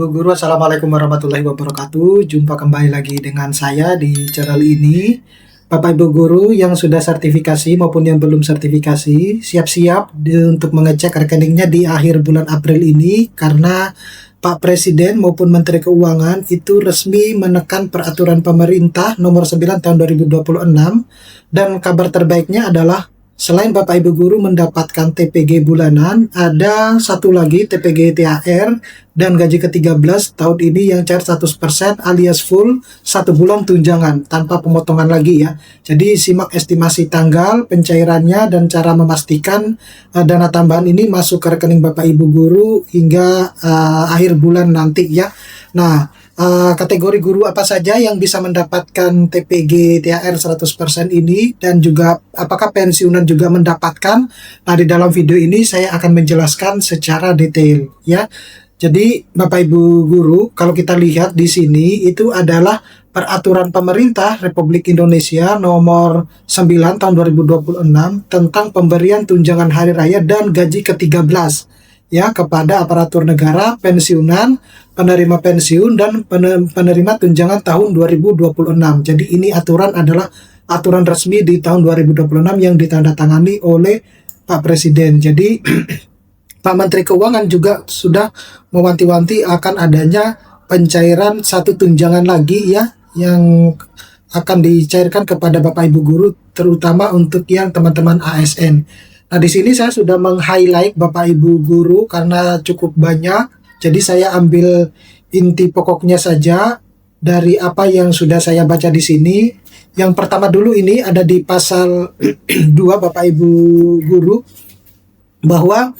Bu Guru, Assalamualaikum warahmatullahi wabarakatuh. Jumpa kembali lagi dengan saya di channel ini. Bapak Ibu Guru yang sudah sertifikasi maupun yang belum sertifikasi, siap-siap untuk mengecek rekeningnya di akhir bulan April ini karena Pak Presiden maupun Menteri Keuangan itu resmi menekan peraturan pemerintah nomor 9 tahun 2026 dan kabar terbaiknya adalah selain Bapak Ibu Guru mendapatkan TPG bulanan, ada satu lagi TPG THR dan gaji ke-13 tahun ini yang cair 100% alias full 1 bulan tunjangan tanpa pemotongan lagi ya. Jadi simak estimasi tanggal pencairannya dan cara memastikan dana tambahan ini masuk ke rekening Bapak Ibu Guru hingga akhir bulan nanti ya. Nah, kategori guru apa saja yang bisa mendapatkan TPG THR 100% ini dan juga apakah pensiunan juga mendapatkan. Nah, di dalam video ini saya akan menjelaskan secara detail ya. Jadi Bapak Ibu Guru, kalau kita lihat di sini itu adalah peraturan pemerintah Republik Indonesia nomor 9 tahun 2026 tentang pemberian tunjangan hari raya dan gaji ke-13 ya kepada aparatur negara, pensiunan, penerima pensiun dan penerima tunjangan tahun 2026. Jadi ini aturan adalah aturan resmi di tahun 2026 yang ditandatangani oleh Pak Presiden. Jadi Pak Menteri Keuangan juga sudah mewanti-wanti akan adanya pencairan satu tunjangan lagi ya yang akan dicairkan kepada Bapak Ibu Guru terutama untuk yang teman-teman ASN. Nah, di sini saya sudah meng-highlight Bapak Ibu Guru karena cukup banyak. Jadi saya ambil inti pokoknya saja dari apa yang sudah saya baca di sini. Yang pertama dulu ini ada di pasal 2 Bapak Ibu Guru bahwa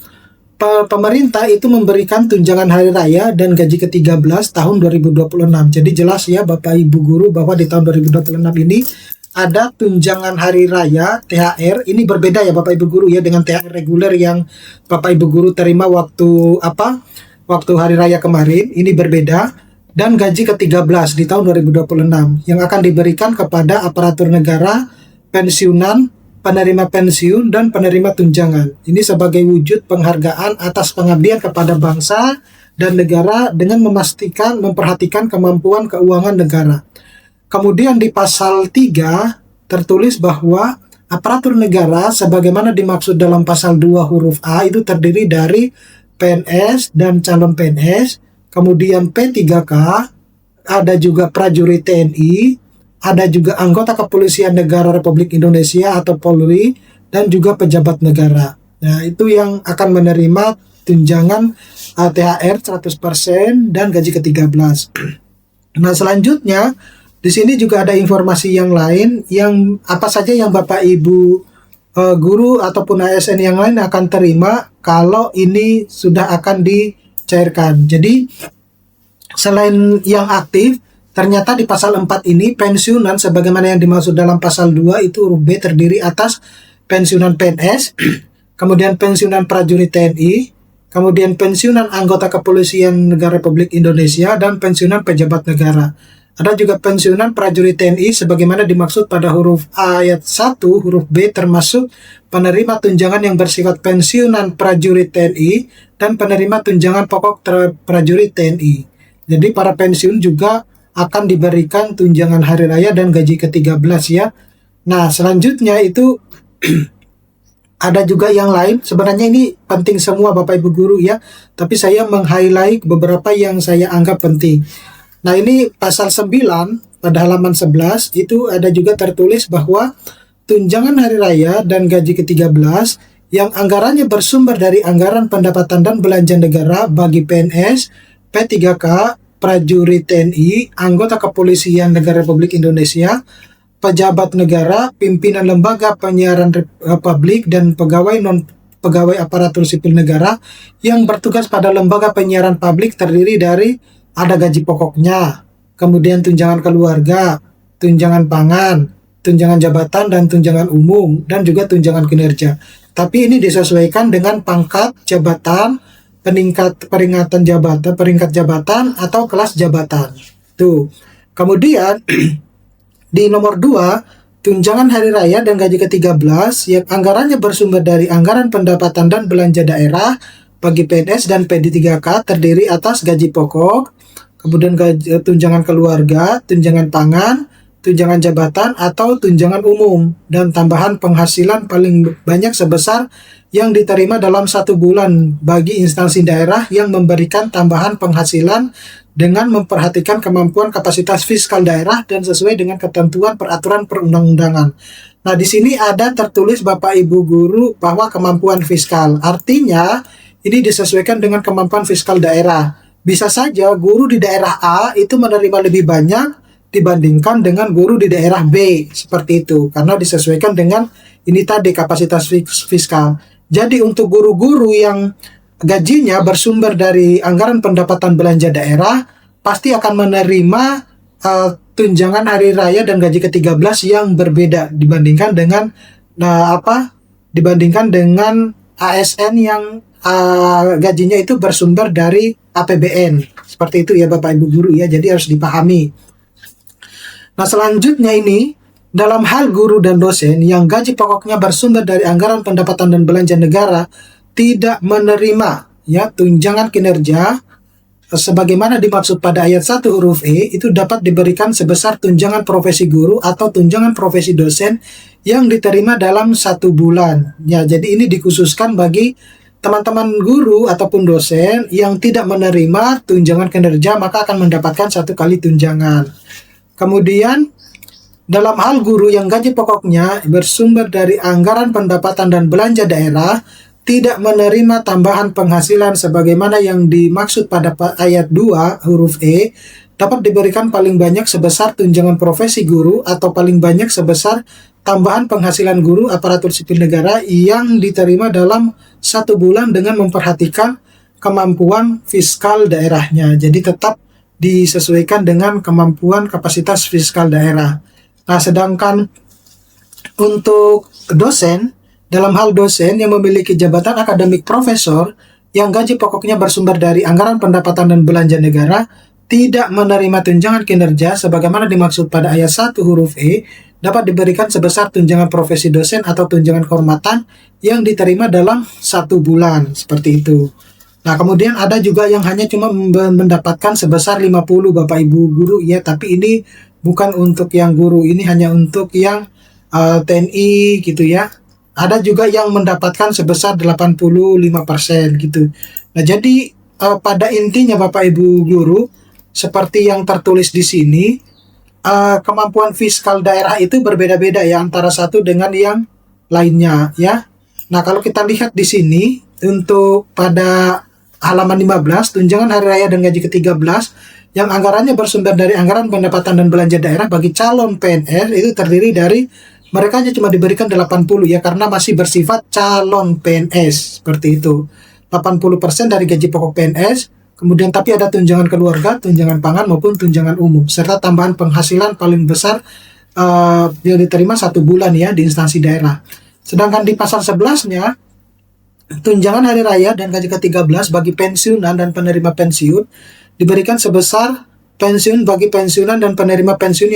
pemerintah itu memberikan tunjangan hari raya dan gaji ke-13 tahun 2026. Jadi jelas ya Bapak Ibu Guru bahwa di tahun 2026 ini ada tunjangan hari raya THR. Ini berbeda ya Bapak Ibu Guru ya dengan THR reguler yang Bapak Ibu Guru terima waktu hari raya kemarin. Ini berbeda. Dan gaji ke-13 di tahun 2026 yang akan diberikan kepada aparatur negara, pensiunan, penerima pensiun dan penerima tunjangan. Ini sebagai wujud penghargaan atas pengabdian kepada bangsa dan negara dengan memperhatikan kemampuan keuangan negara. Kemudian di pasal 3 tertulis bahwa aparatur negara sebagaimana dimaksud dalam pasal 2 huruf A itu terdiri dari PNS dan calon PNS, kemudian P3K, ada juga prajurit TNI, ada juga anggota kepolisian negara Republik Indonesia atau Polri, dan juga pejabat negara. Nah, itu yang akan menerima tunjangan THR 100% dan gaji ke-13. Nah, selanjutnya di sini juga ada informasi yang lain yang apa saja yang Bapak Ibu Guru ataupun ASN yang lain akan terima kalau ini sudah akan dicairkan. Jadi selain yang aktif, ternyata di pasal 4 ini pensiunan sebagaimana yang dimaksud dalam pasal 2 itu huruf B terdiri atas pensiunan PNS, kemudian pensiunan prajurit TNI, kemudian pensiunan anggota kepolisian negara Republik Indonesia dan pensiunan pejabat negara. Ada juga pensiunan prajurit TNI sebagaimana dimaksud pada huruf A ayat 1 huruf B termasuk penerima tunjangan yang bersifat pensiunan prajurit TNI dan penerima tunjangan pokok prajurit TNI. Jadi para pensiun juga akan diberikan tunjangan hari raya dan gaji ke-13 ya. Nah, selanjutnya itu ada juga yang lain. Sebenarnya ini penting semua Bapak Ibu Guru ya, tapi saya meng-highlight beberapa yang saya anggap penting. Nah, ini pasal 9 pada halaman 11 itu ada juga tertulis bahwa tunjangan hari raya dan gaji ke-13 yang anggarannya bersumber dari anggaran pendapatan dan belanja negara bagi PNS, P3K, prajurit TNI, anggota kepolisian negara Republik Indonesia, pejabat negara, pimpinan lembaga penyiaran publik dan pegawai aparatur sipil negara yang bertugas pada lembaga penyiaran publik terdiri dari ada gaji pokoknya, kemudian tunjangan keluarga, tunjangan pangan, tunjangan jabatan dan tunjangan umum dan juga tunjangan kinerja. Tapi ini disesuaikan dengan pangkat jabatan, peringkat jabatan atau kelas jabatan. Tuh. Kemudian di nomor 2, tunjangan hari raya dan gaji ke-13 yang anggarannya bersumber dari anggaran pendapatan dan belanja daerah bagi PNS dan PD3K terdiri atas gaji pokok, kemudian tunjangan keluarga, tunjangan pangan, tunjangan jabatan atau tunjangan umum, dan tambahan penghasilan paling banyak sebesar yang diterima dalam 1 bulan bagi instansi daerah yang memberikan tambahan penghasilan dengan memperhatikan kemampuan kapasitas fiskal daerah dan sesuai dengan ketentuan peraturan perundang-undangan. Nah, di sini ada tertulis Bapak Ibu guru bahwa kemampuan fiskal. Artinya, ini disesuaikan dengan kemampuan fiskal daerah. Bisa saja guru di daerah A itu menerima lebih banyak dibandingkan dengan guru di daerah B, seperti itu. Karena disesuaikan dengan ini tadi kapasitas fiskal. Jadi untuk guru-guru yang gajinya bersumber dari anggaran pendapatan belanja daerah, pasti akan menerima tunjangan hari raya dan gaji ke-13 yang berbeda dibandingkan dengan ASN yang gajinya itu bersumber dari APBN. Seperti itu ya Bapak Ibu guru ya, jadi harus dipahami. Nah, selanjutnya ini dalam hal guru dan dosen yang gaji pokoknya bersumber dari anggaran pendapatan dan belanja negara tidak menerima ya tunjangan kinerja sebagaimana dimaksud pada ayat 1 huruf E, itu dapat diberikan sebesar tunjangan profesi guru atau tunjangan profesi dosen yang diterima dalam 1 bulan. Ya, jadi ini dikhususkan bagi teman-teman guru ataupun dosen yang tidak menerima tunjangan kinerja, maka akan mendapatkan 1 kali tunjangan. Kemudian dalam hal guru yang gaji pokoknya bersumber dari anggaran pendapatan dan belanja daerah tidak menerima tambahan penghasilan sebagaimana yang dimaksud pada ayat 2 huruf E, dapat diberikan paling banyak sebesar tunjangan profesi guru atau paling banyak sebesar tambahan penghasilan guru aparatur sipil negara yang diterima dalam 1 bulan dengan memperhatikan kemampuan fiskal daerahnya. Jadi tetap disesuaikan dengan kemampuan kapasitas fiskal daerah. Nah, sedangkan untuk dosen, dalam hal dosen yang memiliki jabatan akademik profesor yang gaji pokoknya bersumber dari anggaran pendapatan dan belanja negara tidak menerima tunjangan kinerja sebagaimana dimaksud pada ayat 1 huruf E, dapat diberikan sebesar tunjangan profesi dosen atau tunjangan kehormatan yang diterima dalam 1 bulan, seperti itu. Nah, kemudian ada juga yang hanya cuma mendapatkan sebesar 50 Bapak Ibu guru ya, tapi ini bukan untuk yang guru, ini hanya untuk yang TNI gitu ya. Ada juga yang mendapatkan sebesar 85% gitu. Nah, jadi pada intinya Bapak Ibu guru, seperti yang tertulis di sini, kemampuan fiskal daerah itu berbeda-beda ya antara satu dengan yang lainnya ya. Nah, kalau kita lihat di sini untuk pada halaman 15, tunjangan hari raya dan gaji ke-13 yang anggarannya bersumber dari anggaran pendapatan dan belanja daerah bagi calon PNS itu terdiri dari mereka hanya cuma diberikan 80 ya, karena masih bersifat calon PNS, seperti itu. 80% dari gaji pokok PNS, kemudian tapi ada tunjangan keluarga, tunjangan pangan maupun tunjangan umum, serta tambahan penghasilan paling besar yang diterima 1 bulan ya di instansi daerah. Sedangkan di pasal 11-nya, tunjangan hari raya dan gaji ke-13 bagi pensiunan dan penerima pensiun diberikan sebesar pensiun bagi pensiunan dan penerima pensiun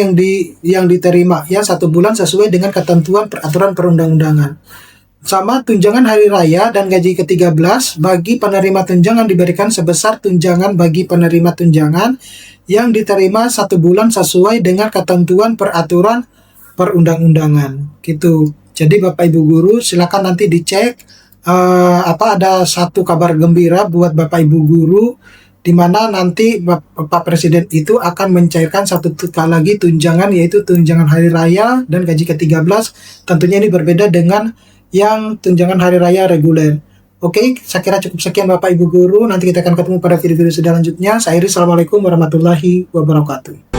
yang diterima ya 1 bulan sesuai dengan ketentuan peraturan perundang-undangan. Sama tunjangan hari raya dan gaji ke-13 bagi penerima tunjangan diberikan sebesar tunjangan bagi penerima tunjangan yang diterima 1 bulan sesuai dengan ketentuan peraturan perundang-undangan gitu. Jadi Bapak Ibu guru silakan nanti dicek ada satu kabar gembira buat Bapak Ibu guru, di mana nanti Bapak Presiden itu akan mencairkan 1 kali lagi tunjangan, yaitu tunjangan hari raya dan gaji ke-13. Tentunya ini berbeda dengan yang tunjangan hari raya reguler. Oke, saya kira cukup sekian Bapak Ibu guru. Nanti kita akan ketemu pada video-video selanjutnya. Saya Iris, Assalamualaikum warahmatullahi wabarakatuh.